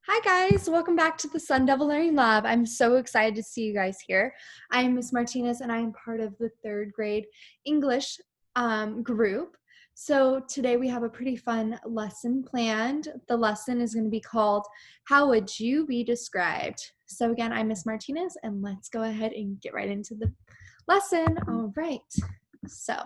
Hi guys, welcome back to the Sun Devil Learning Lab. I'm so excited to see you guys here. I'm Miss Martinez and I am part of the third grade English group. So today we have a pretty fun lesson planned. The lesson is going to be called, How Would You Be Described? So again, I'm Miss Martinez and let's go ahead and get right into the lesson. All right, so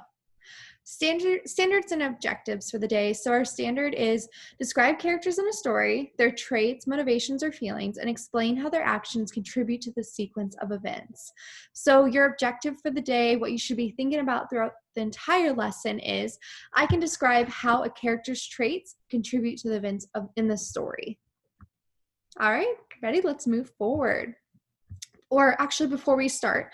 standards and objectives for the day. So our standard is describe characters in a story, their traits, motivations, or feelings, and explain how their actions contribute to the sequence of events. So your objective for the day, what you should be thinking about throughout the entire lesson is, I can describe how a character's traits contribute to the events in the story. All right, ready? Let's move forward. Or actually, before we start,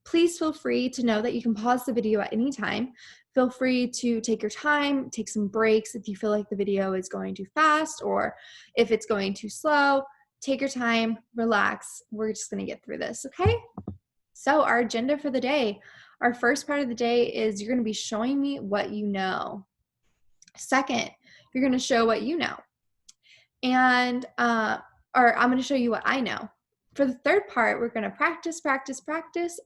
please feel free to know that you can pause the video at any time. Feel free to take your time, take some breaks if you feel like the video is going too fast or if it's going too slow. Take your time, relax. We're just going to get through this, okay? So our agenda for the day, our first part of the day is you're going to be showing me what you know. Second, you're going to show what you know. And, or I'm going to show you what I know. For the third part, we're going to practice.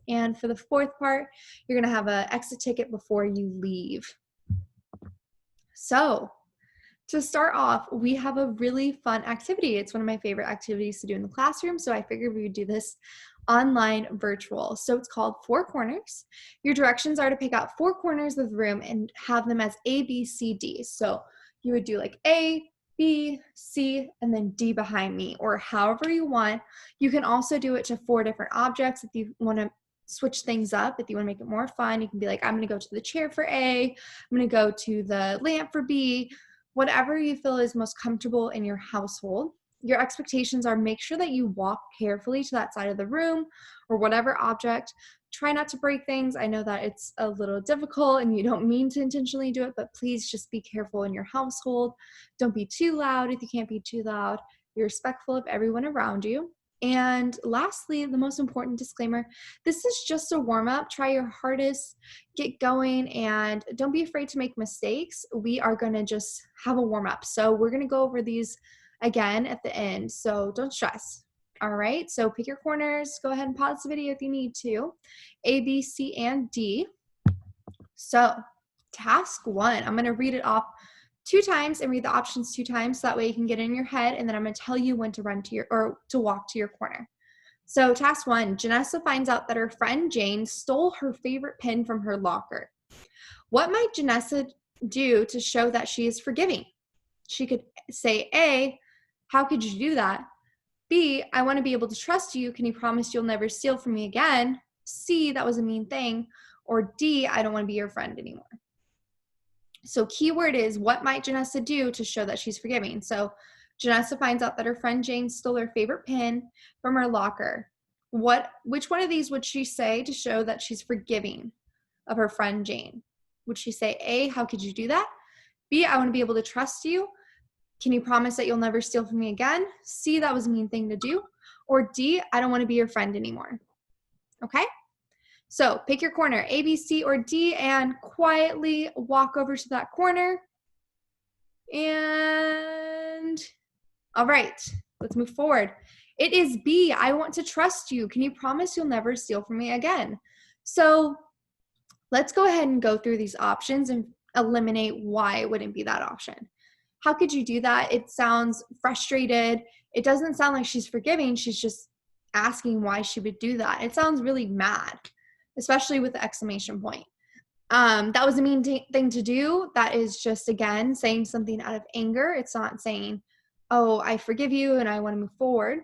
And for the fourth part, you're going to have an exit ticket before you leave. So to start off, we have a really fun activity. It's one of my favorite activities to do in the classroom. So I figured we would do this online virtual. So it's called Four Corners. Your directions are to pick out four corners of the room and have them as A, B, C, D. So you would do like A, B, C, and then D behind me, or however you want. You can also do it to four different objects if you want to switch things up. If you want to make it more fun, you can be like, I'm going to go to the chair for A, I'm going to go to the lamp for B, whatever you feel is most comfortable in your household. Your expectations are make sure that you walk carefully to that side of the room or whatever object. Try not to break things. I know that it's a little difficult and you don't mean to intentionally do it, but please just be careful in your household. Don't be too loud if you can't be too loud. Be respectful of everyone around you. And lastly, the most important disclaimer, this is just a warm-up. Try your hardest, get going, and don't be afraid to make mistakes. We are going to just have a warm-up. So we're going to go over these again at the end. So don't stress. All right, so pick your corners. Go ahead and pause the video if you need to. A, B, C, and D. So task one, I'm going to read it off 2 times and read the options 2 times so that way you can get it in your head, and then I'm going to tell you when to run to your or to walk to your corner. So task 1, Janessa finds out that her friend Jane stole her favorite pen from her locker. What might Janessa do to show that she is forgiving? She could say A, how could you do that? B, I want to be able to trust you. Can you promise you'll never steal from me again? C, that was a mean thing. Or D, I don't want to be your friend anymore. So keyword is, what might Janessa do to show that she's forgiving? So Janessa finds out that her friend Jane stole her favorite pen from her locker. Which one of these would she say to show that she's forgiving of her friend Jane? Would she say A, how could you do that? B, I want to be able to trust you. Can you promise that you'll never steal from me again? C, that was a mean thing to do. Or D, I don't want to be your friend anymore. Okay? So pick your corner, A, B, C, or D, and quietly walk over to that corner. And all right, let's move forward. It is B, I want to trust you. Can you promise you'll never steal from me again? So let's go ahead and go through these options and eliminate why it wouldn't be that option. How could you do that? It sounds frustrated. It doesn't sound like she's forgiving. She's just asking why she would do that. It sounds really mad, especially with the exclamation point. That was a mean thing to do. That is just, again, saying something out of anger. It's not saying, oh, I forgive you and I want to move forward.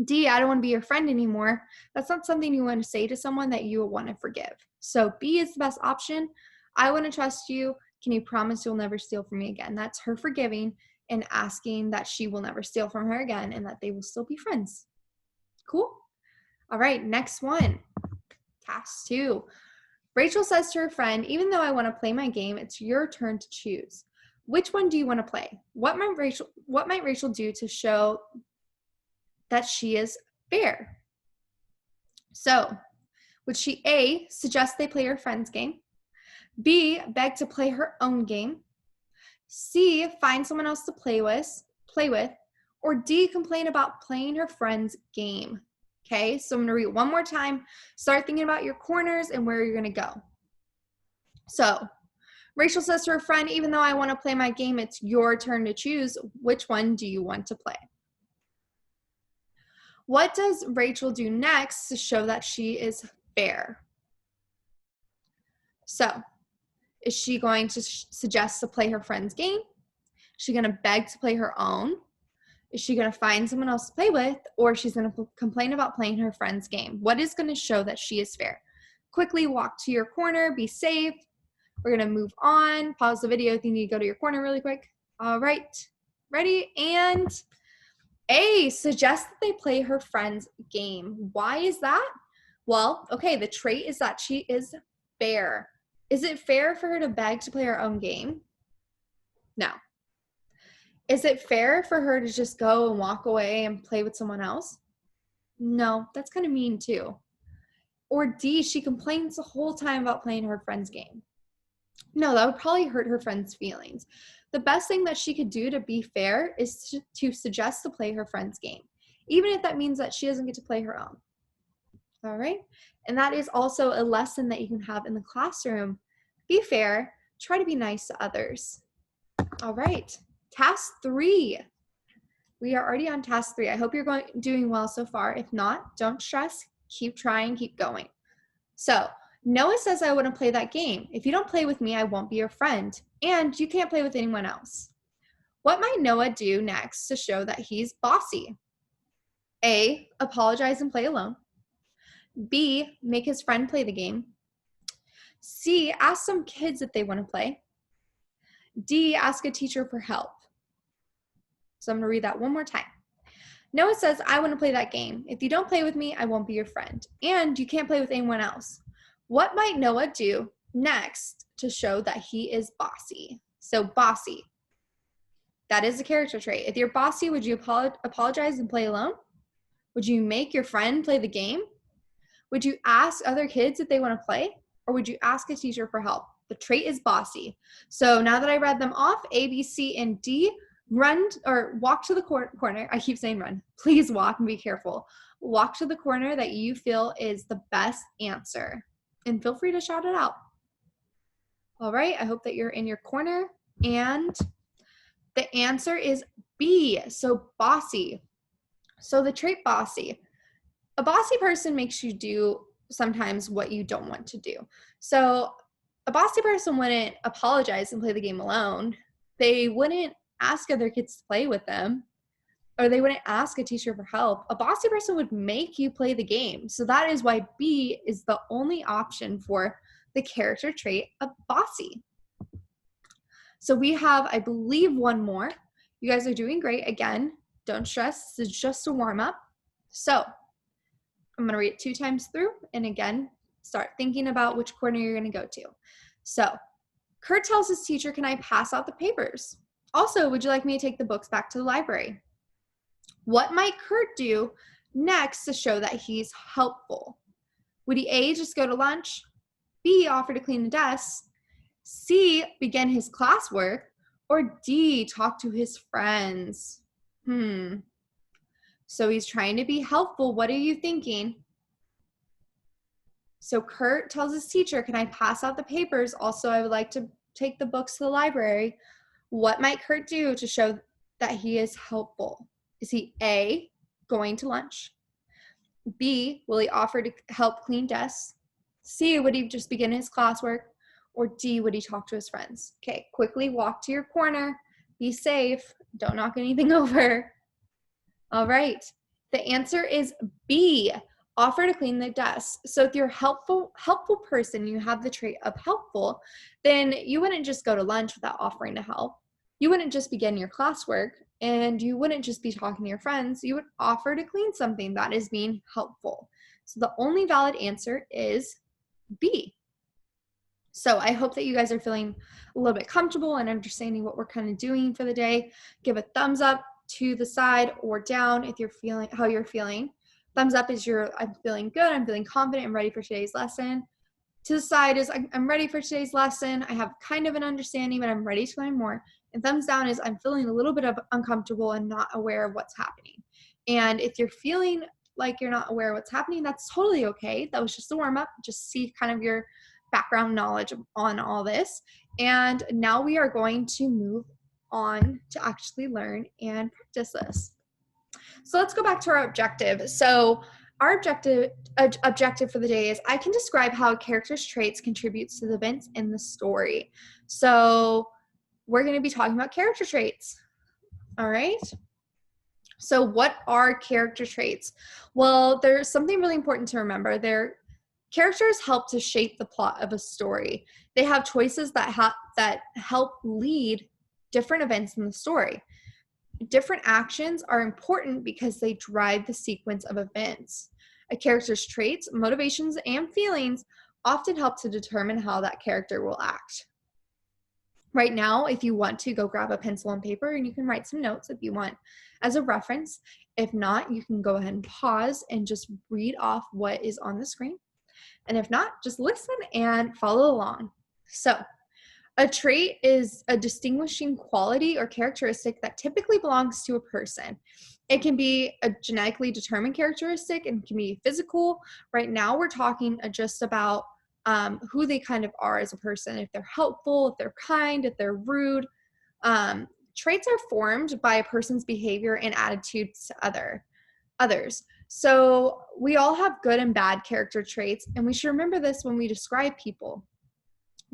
D, I don't want to be your friend anymore. That's not something you want to say to someone that you want to forgive. So B is the best option. I want to trust you. Can you promise you'll never steal from me again? That's her forgiving and asking that she will never steal from her again and that they will still be friends. Cool? All right, next one. Task 2. Rachel says to her friend, even though I want to play my game, it's your turn to choose. Which one do you want to play? What might Rachel do to show that she is fair? So, would she A, suggest they play her friend's game? B, beg to play her own game? C, find someone else to play with? Or D, complain about playing her friend's game. Okay, so I'm gonna read it one more time. Start thinking about your corners and where you're gonna go. So Rachel says to her friend, even though I want to play my game, it's your turn to choose. Which one do you want to play? What does Rachel do next to show that she is fair? So, is she going to suggest to play her friend's game? Is she going to beg to play her own? Is she going to find someone else to play with? Or she's going to complain about playing her friend's game? What is going to show that she is fair? Quickly walk to your corner. Be safe. We're going to move on. Pause the video if you need to go to your corner really quick. All right. Ready? And A, suggest that they play her friend's game. Why is that? Well, okay, the trait is that she is fair. Is it fair for her to beg to play her own game? No. Is it fair for her to just go and walk away and play with someone else? No, that's kind of mean too. Or D, she complains the whole time about playing her friend's game. No, that would probably hurt her friend's feelings. The best thing that she could do to be fair is to suggest to play her friend's game, even if that means that she doesn't get to play her own. All right? And that is also a lesson that you can have in the classroom. Be fair. Try to be nice to others. All right. Task 3. We are already on task 3. I hope you're doing well so far. If not, don't stress. Keep trying. Keep going. So, Noah says, I want to play that game. If you don't play with me, I won't be your friend. And you can't play with anyone else. What might Noah do next to show that he's bossy? A, apologize and play alone. B, make his friend play the game. C, ask some kids if they want to play. D, ask a teacher for help. So I'm going to read that one more time. Noah says, I want to play that game. If you don't play with me, I won't be your friend. And you can't play with anyone else. What might Noah do next to show that he is bossy? So bossy. That is a character trait. If you're bossy, would you apologize and play alone? Would you make your friend play the game? Would you ask other kids if they want to play? Or would you ask a teacher for help? The trait is bossy. So now that I read them off, A, B, C, and D, run or walk to the corner. I keep saying run. Please walk and be careful. Walk to the corner that you feel is the best answer. And feel free to shout it out. All right, I hope that you're in your corner. And the answer is B, so bossy. So the trait bossy. A bossy person makes you do sometimes what you don't want to do. So a bossy person wouldn't apologize and play the game alone. They wouldn't ask other kids to play with them, or they wouldn't ask a teacher for help. A bossy person would make you play the game. So that is why B is the only option for the character trait of bossy. So we have, I believe, one more. You guys are doing great. Again, don't stress. This is just a warm-up. So I'm going to read it 2 times through. And again, start thinking about which corner you're going to go to. So Kurt tells his teacher, can I pass out the papers? Also, would you like me to take the books back to the library? What might Kurt do next to show that he's helpful? Would he A, just go to lunch? B, offer to clean the desk? C, begin his classwork? Or D, talk to his friends? So he's trying to be helpful. What are you thinking? So Kurt tells his teacher, can I pass out the papers? Also, I would like to take the books to the library. What might Kurt do to show that he is helpful? Is he A, going to lunch? B, will he offer to help clean desks? C, would he just begin his classwork? Or D, would he talk to his friends? Okay, quickly walk to your corner. Be safe. Don't knock anything over. All right. The answer is B, offer to clean the desk. So if you're a helpful person, you have the trait of helpful, then you wouldn't just go to lunch without offering to help. You wouldn't just begin your classwork, and you wouldn't just be talking to your friends. You would offer to clean something. That is being helpful. So the only valid answer is B. So I hope that you guys are feeling a little bit comfortable and understanding what we're kind of doing for the day. Give a thumbs up to the side or down if you're feeling how you're feeling. Thumbs up is I'm feeling good, I'm feeling confident, I'm ready for today's lesson. To the side is I'm ready for today's lesson. I have kind of an understanding, but I'm ready to learn more. And thumbs down is I'm feeling a little bit of uncomfortable and not aware of what's happening. And if you're feeling like you're not aware of what's happening, that's totally okay. That was just a warm up. Just see kind of your background knowledge on all this. And now we are going to move on to actually learn and practice this. So let's go back to our objective. So our objective for the day is I can describe how a character's traits contributes to the events in the story. So we're going to be talking about character traits. All right. So what are character traits? Well, there's something really important to remember. Characters help to shape the plot of a story. They have choices that help lead different events in the story. Different actions are important because they drive the sequence of events. A character's traits, motivations, and feelings often help to determine how that character will act. Right now, if you want to, go grab a pencil and paper and you can write some notes if you want as a reference. If not, you can go ahead and pause and just read off what is on the screen. And if not, just listen and follow along. So, a trait is a distinguishing quality or characteristic that typically belongs to a person. It can be a genetically determined characteristic and can be physical. Right now, we're talking just about who they kind of are as a person. If they're helpful, if they're kind, if they're rude. Traits are formed by a person's behavior and attitudes to others. So we all have good and bad character traits, and we should remember this when we describe people.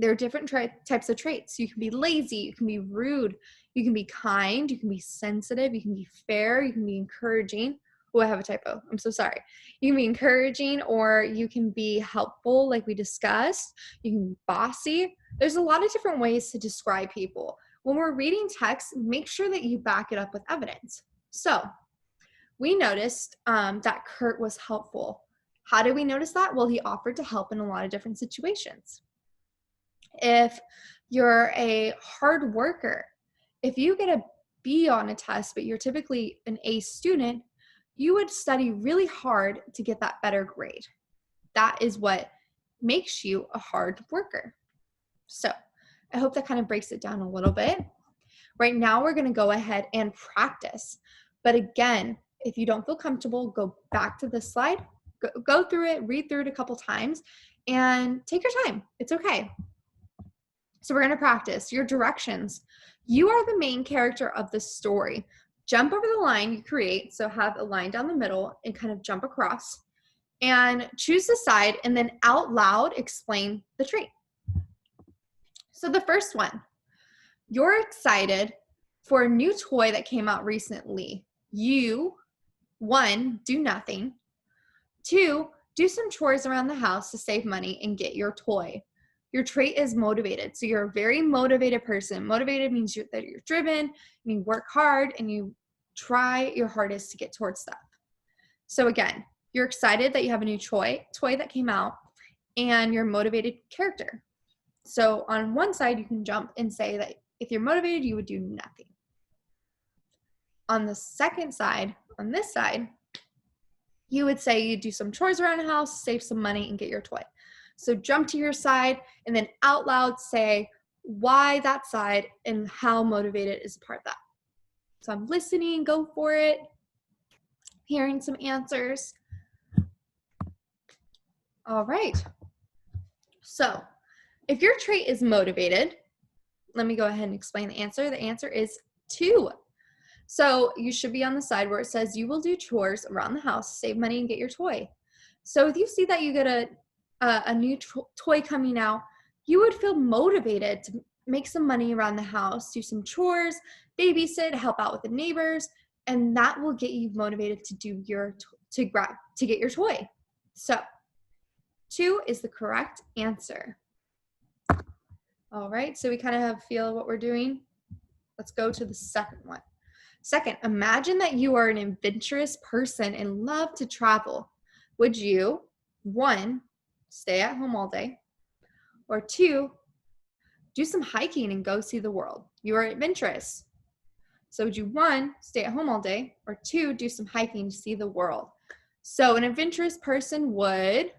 There are different types of traits. You can be lazy, you can be rude, you can be kind, you can be sensitive, you can be fair, you can be encouraging. Oh, I have a typo. I'm so sorry. You can be encouraging, or you can be helpful, like we discussed. You can be bossy. There's a lot of different ways to describe people. When we're reading text, make sure that you back it up with evidence. So we noticed that Kurt was helpful. How did we notice that? Well, he offered to help in a lot of different situations. If you're a hard worker, if you get a B on a test, but you're typically an A student, you would study really hard to get that better grade. That is what makes you a hard worker. So I hope that kind of breaks it down a little bit. Right now, we're going to go ahead and practice. But again, if you don't feel comfortable, go back to this slide, go through it, read through it a couple times, and take your time. It's okay. So we're going to practice your directions. You are the main character of the story. Jump over the line you create. So have a line down the middle and kind of jump across. And choose the side and then out loud explain the trait. So the first one, you're excited for a new toy that came out recently. You, 1, do nothing. 2, do some chores around the house to save money and get your toy. Your trait is motivated. So you're a very motivated person. Motivated means that you're driven, you work hard, and you try your hardest to get towards stuff. So again, you're excited that you have a new toy that came out, and you're a motivated character. So on one side, you can jump and say that if you're motivated, you would do nothing. On the second side, on this side, you would say you do some chores around the house, save some money, and get your toy. So jump to your side and then out loud say why that side and how motivated is a part of that. So I'm listening, go for it, hearing some answers. All right. So if your trait is motivated, let me go ahead and explain the answer. The answer is 2. So you should be on the side where it says you will do chores around the house, save money, and get your toy. So if you see that you get a new toy coming out, you would feel motivated to make some money around the house, do some chores, babysit, help out with the neighbors, and that will get you motivated to do to get your toy. So 2 is the correct answer. All right, so we kind of feel what we're doing. Let's go to the second one. Second, imagine that you are an adventurous person and love to travel. Would you, 1, stay at home all day, or 2, do some hiking and go see the world? You are adventurous. So would you, 1, stay at home all day, or 2, do some hiking to see the world? So an adventurous person would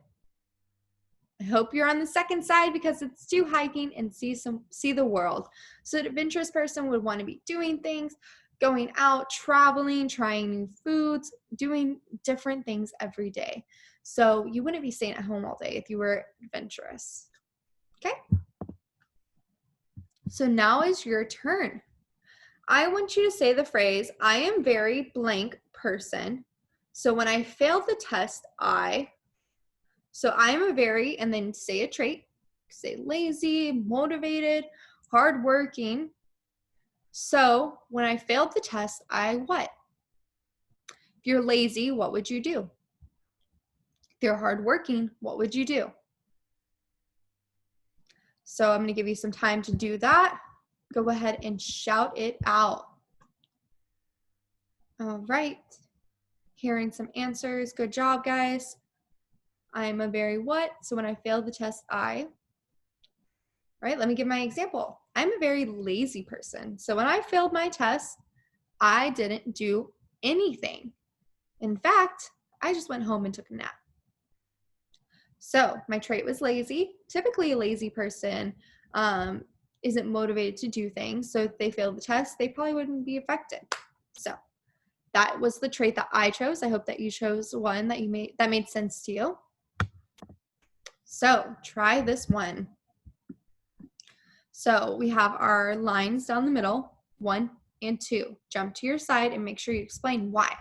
I hope you're on the second side because it's do hiking and see the world. So an adventurous person would want to be doing things, going out, traveling, trying new foods, doing different things every day. So you wouldn't be staying at home all day if you were adventurous. Okay? So now is your turn. I want you to say the phrase, I am very blank person. So when I failed the test, so I am a very, and then say a trait. Say lazy, motivated, hardworking. So when I failed the test, I what? If you're lazy, what would you do? If you're hardworking, what would you do? So I'm going to give you some time to do that. Go ahead and shout it out. All right. Hearing some answers. Good job, guys. I'm a very what? So when I failed the test, right, let me give my example. I'm a very lazy person. So when I failed my test, I didn't do anything. In fact, I just went home and took a nap. So my trait was lazy. Typically a lazy person isn't motivated to do things. So if they failed the test, they probably wouldn't be effective. So that was the trait that I chose. I hope that you chose one that made sense to you. So try this one. So we have our lines down the middle, 1 and 2. Jump to your side and make sure you explain why.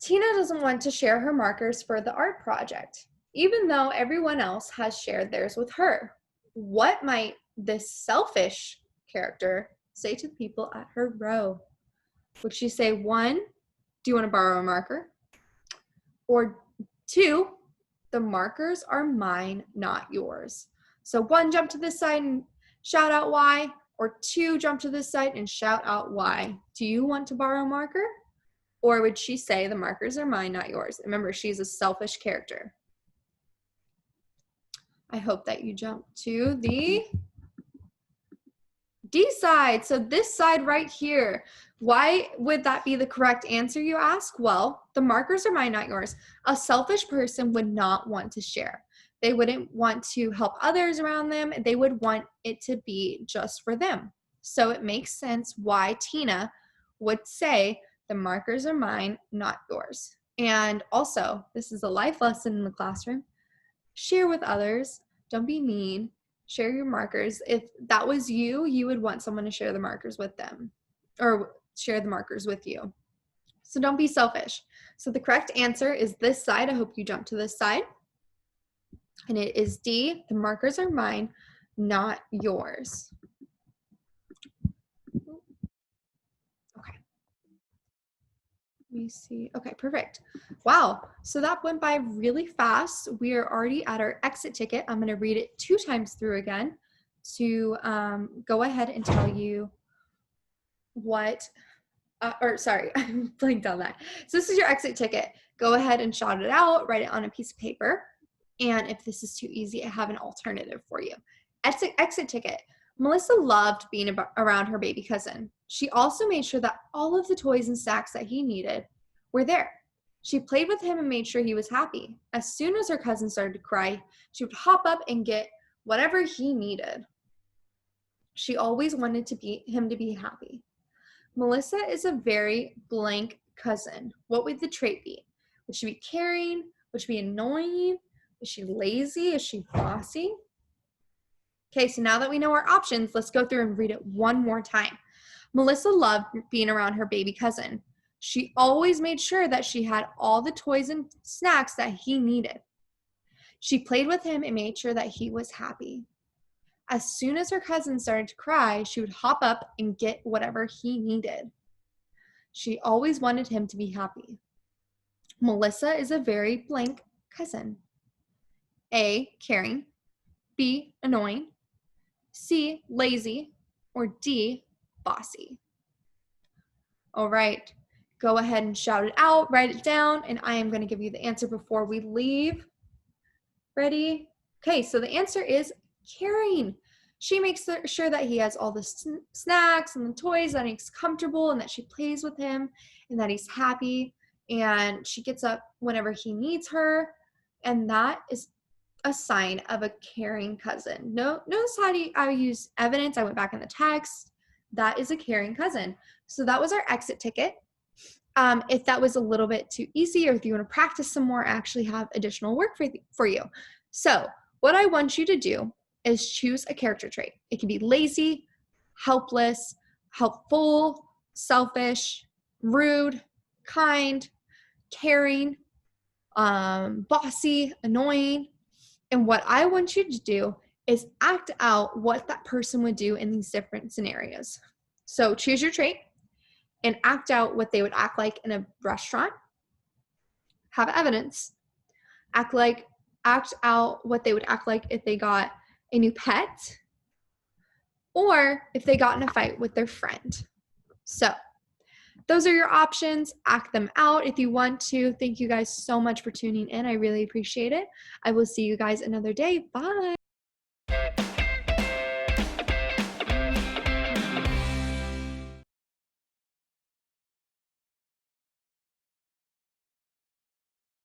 Tina doesn't want to share her markers for the art project, even though everyone else has shared theirs with her. What might this selfish character say to the people at her row? Would she say, 1, do you want to borrow a marker? Or 2, the markers are mine, not yours. So 1, jump to this side and shout out why, or 2, jump to this side and shout out why. Do you want to borrow a marker? Or would she say, the markers are mine, not yours? Remember, she's a selfish character. I hope that you jump to the D side. So this side right here. Why would that be the correct answer, you ask? Well, the markers are mine, not yours. A selfish person would not want to share. They wouldn't want to help others around them. They would want it to be just for them. So it makes sense why Tina would say, the markers are mine, not yours. And also, this is a life lesson in the classroom. Share with others. Don't be mean. Share your markers. If that was you, you would want someone to share the markers with them or share the markers with you. So don't be selfish. So the correct answer is this side. I hope you jump to this side. And it is D, the markers are mine, not yours. Okay. Let me see. Okay, perfect. Wow. So that went by really fast. We are already at our exit ticket. I'm going to read it 2 times through again to go ahead and tell you what, sorry, I blanked on that. So this is your exit ticket. Go ahead and shout it out, write it on a piece of paper. And if this is too easy, I have an alternative for you. Exit ticket. Melissa loved being around her baby cousin. She also made sure that all of the toys and snacks that he needed were there. She played with him and made sure he was happy. As soon as her cousin started to cry, she would hop up and get whatever he needed. She always wanted him to be happy. Melissa is a very blank cousin. What would the trait be? Would she be caring? Would she be annoying? Is she lazy? Is she bossy? Okay, so now that we know our options, let's go through and read it one more time. Melissa loved being around her baby cousin. She always made sure that she had all the toys and snacks that he needed. She played with him and made sure that he was happy. As soon as her cousin started to cry, she would hop up and get whatever he needed. She always wanted him to be happy. Melissa is a very blank cousin. A, caring, B, annoying, C, lazy, or D, bossy. All right, go ahead and shout it out, write it down, and I am going to give you the answer before we leave. Ready? Okay, so the answer is caring. She makes sure that he has all the snacks and the toys, that he's comfortable and that she plays with him and that he's happy, and she gets up whenever he needs her, and that is a sign of a caring cousin. Notice how I use evidence. I went back in the text. That is a caring cousin. So that was our exit ticket. If that was a little bit too easy, or if you want to practice some more, I actually have additional work for you. So what I want you to do is choose a character trait. It can be lazy, helpless, helpful, selfish, rude, kind, caring, bossy, annoying. And what I want you to do is act out what that person would do in these different scenarios. So choose your trait and act out what they would act like in a restaurant. Have evidence. Act out what they would act like if they got a new pet or if they got in a fight with their friend. So those are your options. Act them out if you want to. Thank you guys so much for tuning in. I really appreciate it. I will see you guys another day. Bye.